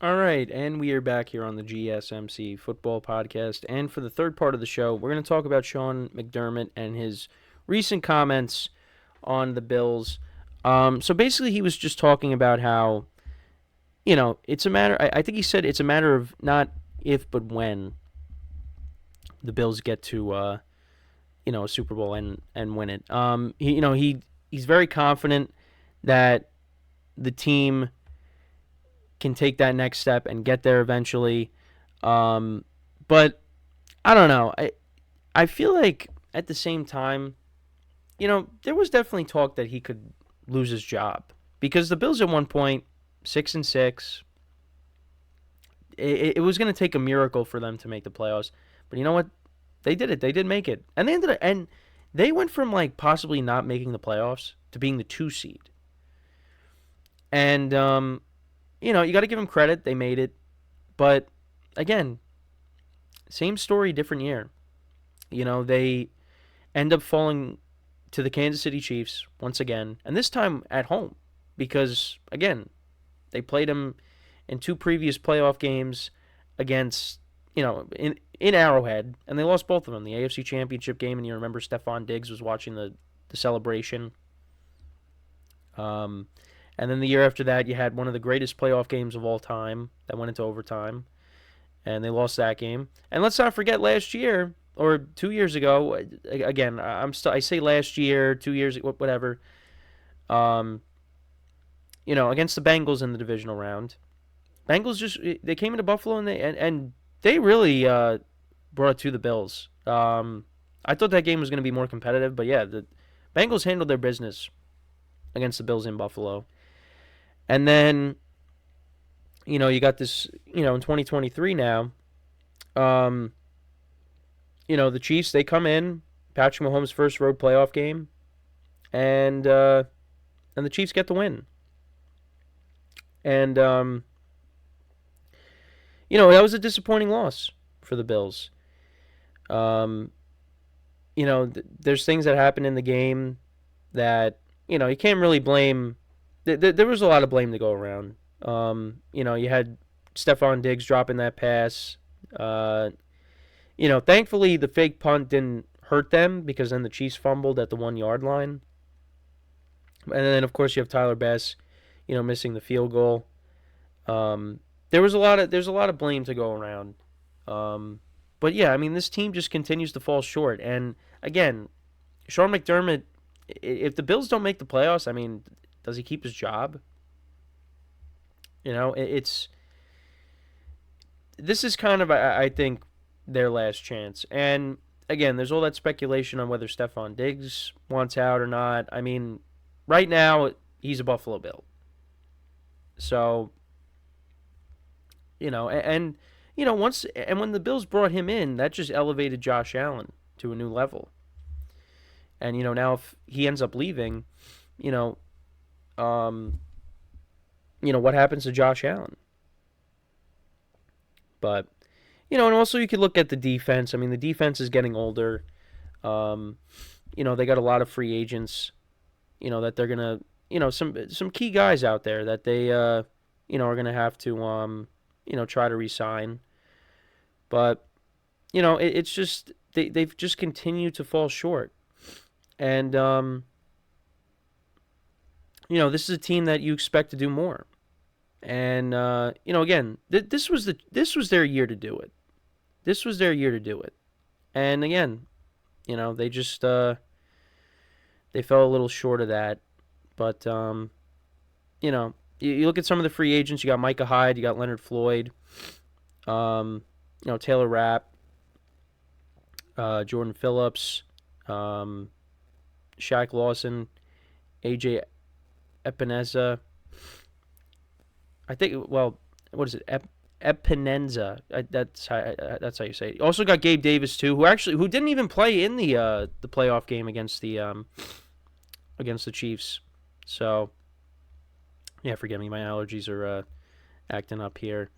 All right, and we are back here on the GSMC Football Podcast. And for the third part of the show, we're going to talk about Sean McDermott and his recent comments on the Bills. So basically, he was just talking about how, it's a matter, I think he said it's a matter of not if, but when the Bills get to, a Super Bowl and win it. He's very confident that the team can take that next step and get there eventually. But I don't know. I feel like at the same time, there was definitely talk that he could lose his job because the Bills at one point 6-6. It was going to take a miracle for them to make the playoffs, but you know what? They did it. They did make it, and they went from like possibly not making the playoffs to being the 2 seed. And you got to give them credit. They made it. But again, same story, different year. They end up falling to the Kansas City Chiefs once again, and this time at home because, again, they played them in 2 previous playoff games against, in Arrowhead, and they lost both of them. The AFC Championship game, and you remember Stephon Diggs was watching the celebration. And then the year after that, you had one of the greatest playoff games of all time that went into overtime, and they lost that game. And let's not forget last year or 2 years ago. Again, I say last year, 2 years, whatever. Against the Bengals in the divisional round. Bengals they came into Buffalo and they really brought it to the Bills. I thought that game was going to be more competitive, but yeah, the Bengals handled their business against the Bills in Buffalo. And then, you got this, in 2023 now, the Chiefs, they come in, Patrick Mahomes' first road playoff game, and the Chiefs get the win. And, that was a disappointing loss for the Bills. There's things that happen in the game that, you can't really blame. There was a lot of blame to go around. You had Stephon Diggs dropping that pass. Thankfully the fake punt didn't hurt them because then the Chiefs fumbled at the 1 yard line. And then of course you have Tyler Bass, missing the field goal. There's a lot of blame to go around. But yeah, I mean this team just continues to fall short. And again, Sean McDermott, if the Bills don't make the playoffs, I mean, does he keep his job? This is kind of, I think, their last chance. And again, there's all that speculation on whether Stephon Diggs wants out or not. I mean, right now, he's a Buffalo Bill. So, and when the Bills brought him in, that just elevated Josh Allen to a new level. And, now if he ends up leaving, what happens to Josh Allen? But, and also you could look at the defense. I mean, the defense is getting older. They got a lot of free agents, that they're going to, some key guys out there that they, are going to have to, try to re-sign. But, it's just, they've just continued to fall short. And, this is a team that you expect to do more. And, again, this was their year to do it. This was their year to do it. And again, they just, they fell a little short of that. But, you look at some of the free agents. You got Micah Hyde. You got Leonard Floyd. Taylor Rapp. Jordan Phillips. Shaq Lawson. AJ Epineza. I think, what is it? Epinenza. That's how you say it. Also got Gabe Davis too, who didn't even play in the playoff game against the Chiefs. So yeah, forgive me, my allergies are acting up here.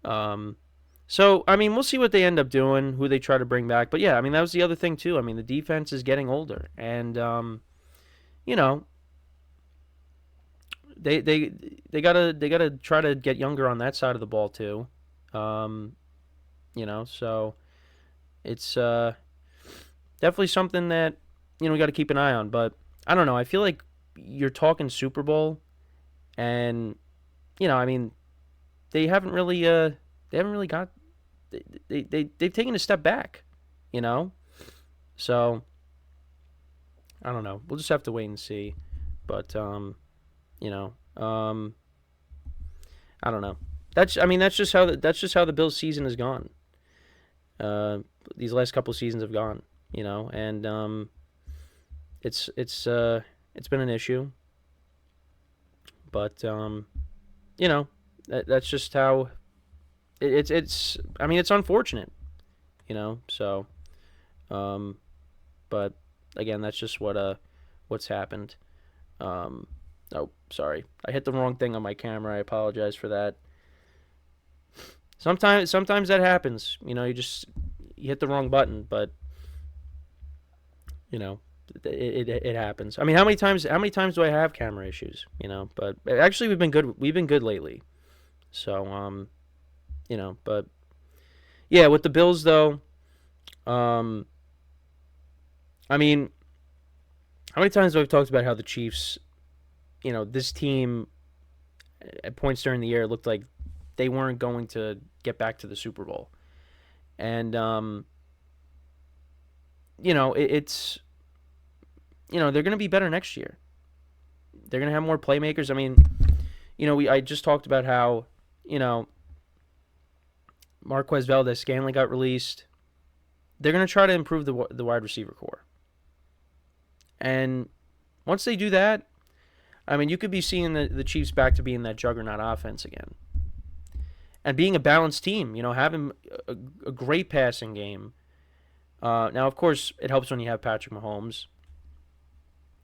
So I mean, we'll see what they end up doing, who they try to bring back. But yeah, I mean that was the other thing too. I mean the defense is getting older, and they gotta try to get younger on that side of the ball too. So it's definitely something that we got to keep an eye on. But I don't know. I feel like you're talking Super Bowl, and I mean, they haven't really got they've taken a step back, So I don't know. We'll just have to wait and see. But you know, I don't know. That's just how the Bills season has gone. These last couple of seasons have gone, and it's been an issue. But that's just how it's. I mean, it's unfortunate, So, but again, that's just what's happened. Oh, sorry, I hit the wrong thing on my camera. I apologize for that. Sometimes that happens. You hit the wrong button, but it happens. I mean, how many times do I have camera issues? But actually we've been good. We've been good lately. So but yeah, with the Bills though, I mean, how many times have I talked about how the Chiefs, this team at points during the year looked like they weren't going to get back to the Super Bowl. And it's they're going to be better next year. They're going to have more playmakers. I mean, I just talked about how, Marquez Valdes-Scantling got released. They're going to try to improve the wide receiver core. And once they do that, I mean, you could be seeing the Chiefs back to being that juggernaut offense again. And being a balanced team, having a great passing game. Now, of course, it helps when you have Patrick Mahomes.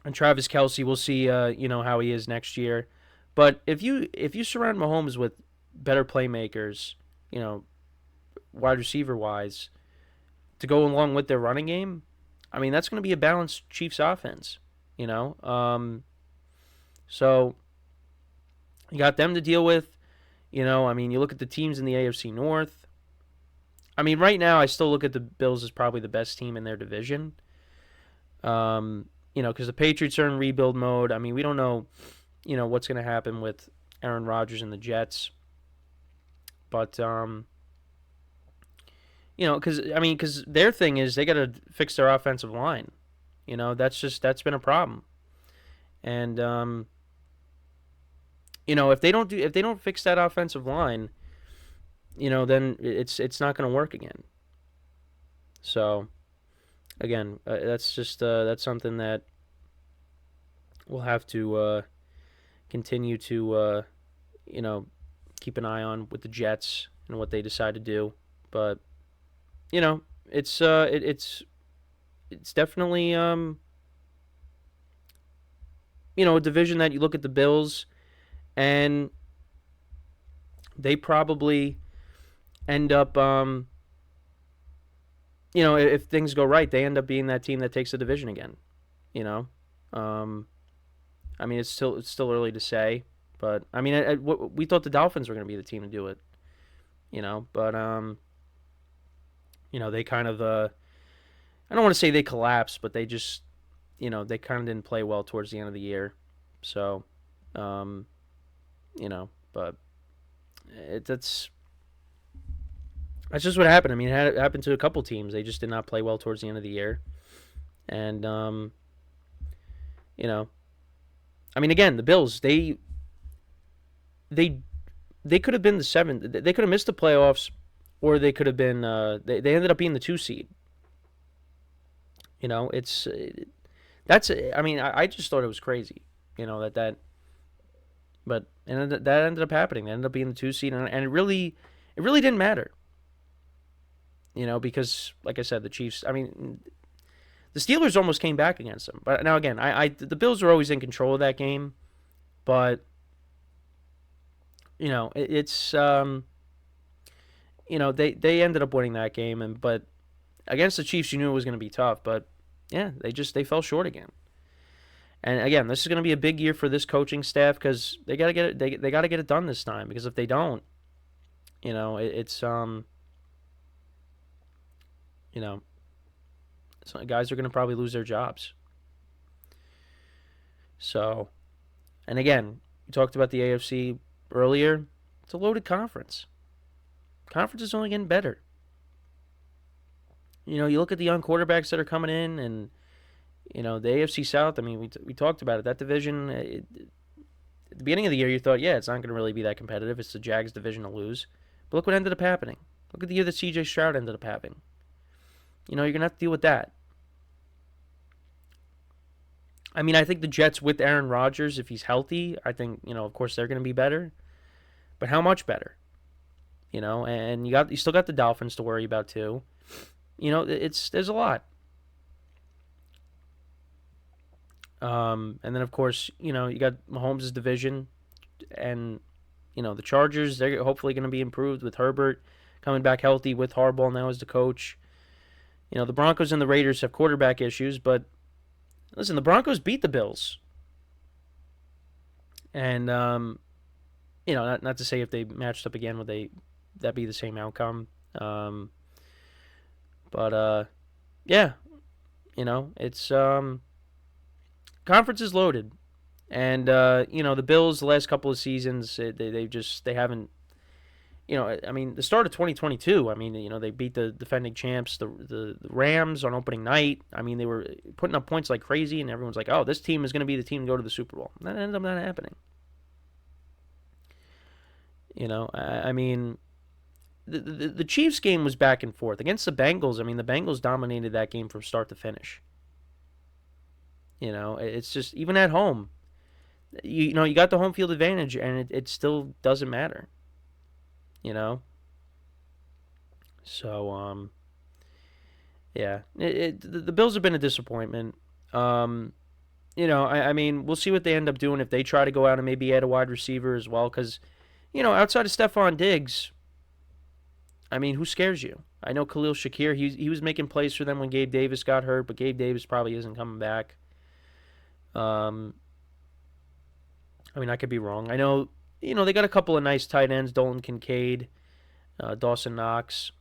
And Travis Kelce, we'll see, how he is next year. But if you surround Mahomes with better playmakers, wide receiver-wise, to go along with their running game, I mean, that's going to be a balanced Chiefs offense, So you got them to deal with. I mean, you look at the teams in the AFC North. I mean, right now, I still look at the Bills as probably the best team in their division. Because the Patriots are in rebuild mode. I mean, we don't know, what's going to happen with Aaron Rodgers and the Jets. But, because their thing is they got to fix their offensive line. That's been a problem. And, if they don't fix that offensive line, then it's not going to work again. So, again, that's something that we'll have to continue to keep an eye on with the Jets and what they decide to do. But it's definitely a division that you look at the Bills. And they probably end up, if things go right, they end up being that team that takes the division again. I mean, it's still early to say, but I mean, we thought the Dolphins were going to be the team to do it. But they kind of, I don't want to say they collapsed, but they just, they kind of didn't play well towards the end of the year. So, but that's just what happened. I mean, it happened to a couple teams. They just did not play well towards the end of the year. And, I mean, again, the Bills, they could have been the 7th. They could have missed the playoffs, or they could have been, they ended up being the 2 seed. I just thought it was crazy, but that ended up happening. They ended up being the 2 seed, and it really didn't matter. Because like I said, the Chiefs. I mean, the Steelers almost came back against them. But now again, the Bills are always in control of that game, but it's they ended up winning that game, but against the Chiefs, you knew it was going to be tough. But yeah, they fell short again. And again, this is going to be a big year for this coaching staff because they got to get it. They got to get it done this time, because if they don't, it's you know, guys are going to probably lose their jobs. So, and again, we talked about the AFC earlier. It's a loaded conference. Conference is only getting better. You look at the young quarterbacks that are coming in, and the AFC South. I mean, we talked about it. That division, at the beginning of the year, you thought, yeah, it's not going to really be that competitive. It's the Jags division to lose. But look what ended up happening. Look at the year that C.J. Stroud ended up having. You're going to have to deal with that. I mean, I think the Jets with Aaron Rodgers, if he's healthy, I think, of course they're going to be better. But how much better? And you still got the Dolphins to worry about too. There's a lot. And then of course, you got Mahomes' division, and the Chargers. They're hopefully going to be improved with Herbert coming back healthy, with Harbaugh now as the coach. The Broncos and the Raiders have quarterback issues, but listen, the Broncos beat the Bills. And, not to say if they matched up again, would that be the same outcome? But yeah, it's conference is loaded. And, the Bills, the last couple of seasons, they haven't, I mean, the start of 2022, I mean, they beat the defending champs, the Rams on opening night. I mean, they were putting up points like crazy, and everyone's like, oh, this team is going to be the team to go to the Super Bowl. That ended up not happening. I mean, the Chiefs game was back and forth. Against the Bengals, I mean, the Bengals dominated that game from start to finish. It's just, even at home, you got the home field advantage, and it still doesn't matter. So, yeah, the Bills have been a disappointment. I mean, we'll see what they end up doing if they try to go out and maybe add a wide receiver as well, because, outside of Stephon Diggs, I mean, who scares you? I know Khalil Shakir, he was making plays for them when Gabe Davis got hurt, but Gabe Davis probably isn't coming back. I mean, I could be wrong. I know, they got a couple of nice tight ends, Dalton Kincaid, Dawson Knox,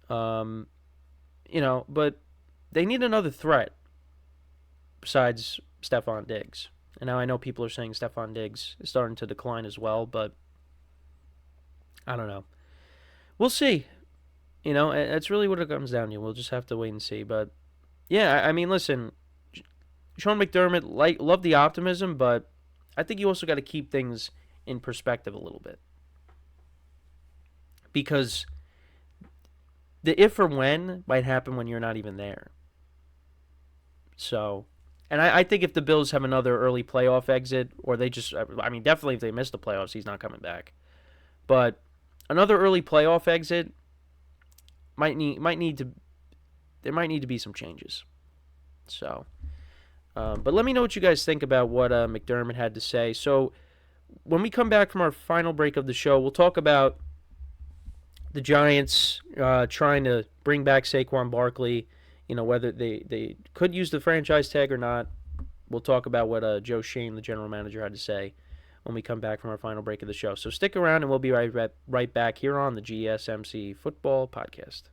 but they need another threat besides Stephon Diggs. And now I know people are saying Stephon Diggs is starting to decline as well, but I don't know. We'll see. That's really what it comes down to. We'll just have to wait and see. But, yeah, I mean, listen, Sean McDermott, love the optimism, but I think you also got to keep things in perspective a little bit. Because the if or when might happen when you're not even there. So, and I think if the Bills have another early playoff exit, or they just, I mean, definitely if they miss the playoffs, he's not coming back. But another early playoff exit there might need to be some changes. So, but let me know what you guys think about what McDermott had to say. So, when we come back from our final break of the show, we'll talk about the Giants trying to bring back Saquon Barkley, whether they could use the franchise tag or not. We'll talk about what Joe Shane, the general manager, had to say when we come back from our final break of the show. So stick around, and we'll be right back here on the GSMC Football Podcast.